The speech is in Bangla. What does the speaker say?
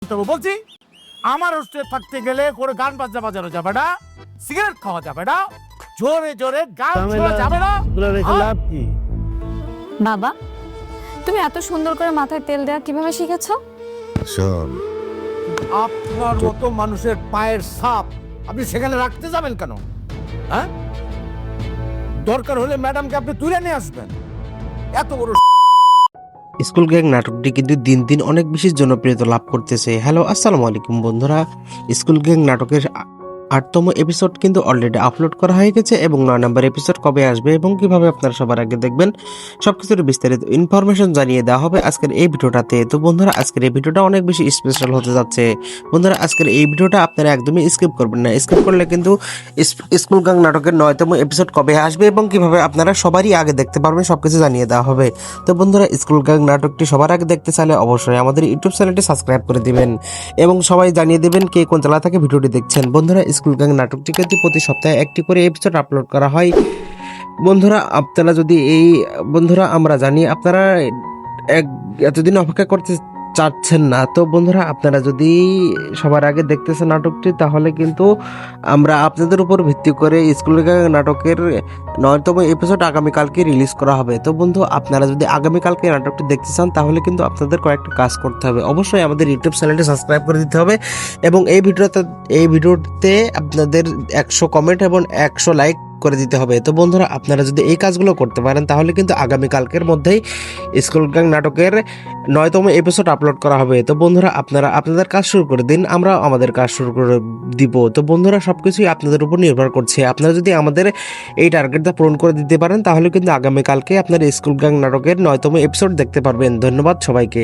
করতে হবে বলছি। আমার হোস্টেলে থাকতে গেলে করে গান বাজনা বাজানো যাবে না, সিগারেট খাওয়া যাবে না, জোরে জোরে গান শোনা যাবে না। লাভ কি? বাবা, তুমি এত সুন্দর করে মাথায় তেল দেওয়া কিভাবে শিখেছো? শোন, আপনার মতো মানুষের পায়ের ছাপ আপনি সেখানে রাখতে যাবেন কেন? হ্যাঁ, দরকার হলে ম্যাডামকে আপনি তুলে নিয়ে আসবেন। এত বড় স্কুল গ্যাং নাটকটি কিন্তু দিন দিন অনেক বেশি জনপ্রিয়তা লাভ করতেছে। হ্যালো, আসসালামু আলাইকুম বন্ধুরা। স্কুল গ্যাং নাটকের 8তম এপিসোড কিন্তু অলরেডি আপলোড করা হয়ে গেছে এবং 9 নম্বর এপিসোড কবে আসবে এবং কিভাবে আপনারা সবার আগে দেখবেন সবকিছুর বিস্তারিত ইনফরমেশন জানিয়ে দেওয়া হবে আজকের এই ভিডিওটাতে। তো বন্ধুরা, আজকের এই ভিডিওটা অনেক বেশি স্পেশাল হতে যাচ্ছে। বন্ধুরা, আজকের এই ভিডিওটা আপনারা একদমই স্কিপ করবেন না। স্কিপ করলে কিন্তু স্কুল গ্যাং নাটকের 9তম এপিসোড কবে আসবে এবং কিভাবে আপনারা সবারই আগে দেখতে পারবেন সবকিছু জানিয়ে দেওয়া হবে। তো বন্ধুরা, স্কুল গ্যাং নাটকটি সবার আগে দেখতে চাইলে অবশ্যই আমাদের ইউটিউব চ্যানেলটি সাবস্ক্রাইব করে দিবেন এবং সবাই জানিয়ে দেবেন কে কোন জেলা থেকে ভিডিওটি দেখছেন। বন্ধুরা, স্কুল গ্যাং নাটকটি কিন্তু প্রতি সপ্তাহে একটি করে এপিসোড আপলোড করা হয়। বন্ধুরা, আপনারা যদি বন্ধুরা আমরা জানি আপনারা এতদিন অপেক্ষা করতে চাচ্ছেন না। তো বন্ধুরা, আপনারা যদি সবার আগে দেখতেছেন নাটকটি, তাহলে কিন্তু আমরা আপনাদের উপর ভিত্তি করে স্কুল গ্যাং নাটকের 9তম এপিসোড আগামীকালকে রিলিজ করা হবে। তো বন্ধু, আপনারা যদি আগামীকালকে নাটকটি দেখতে চান তাহলে কিন্তু আপনাদের কয়েকটা কাজ করতে হবে। অবশ্যই আমাদের ইউটিউব চ্যানেলটি সাবস্ক্রাইব করে দিতে হবে এবং এই ভিডিওতে আপনাদের 100 কমেন্ট এবং 100 লাইক করে দিতে হবে। তো বন্ধুরা, আপনারা যদি এই কাজগুলো করতে পারেন তাহলে কিন্তু আগামীকালকের মধ্যেই স্কুল গ্যাং নাটকের 9তম এপিসোড আপলোড করা হবে। তো বন্ধুরা, আপনারা আপনাদের কাজ শুরু করে দিন, আমরা আমাদের কাজ শুরু করে দিব। তো বন্ধুরা, সবকিছুই আপনাদের উপর নির্ভর করছে। আপনারা যদি আমাদের এই টার্গেটটা পূরণ করে দিতে পারেন তাহলে কিন্তু আগামীকালকে আপনার স্কুল গ্যাং নাটকের 9তম এপিসোড দেখতে পারবেন। ধন্যবাদ সবাইকে।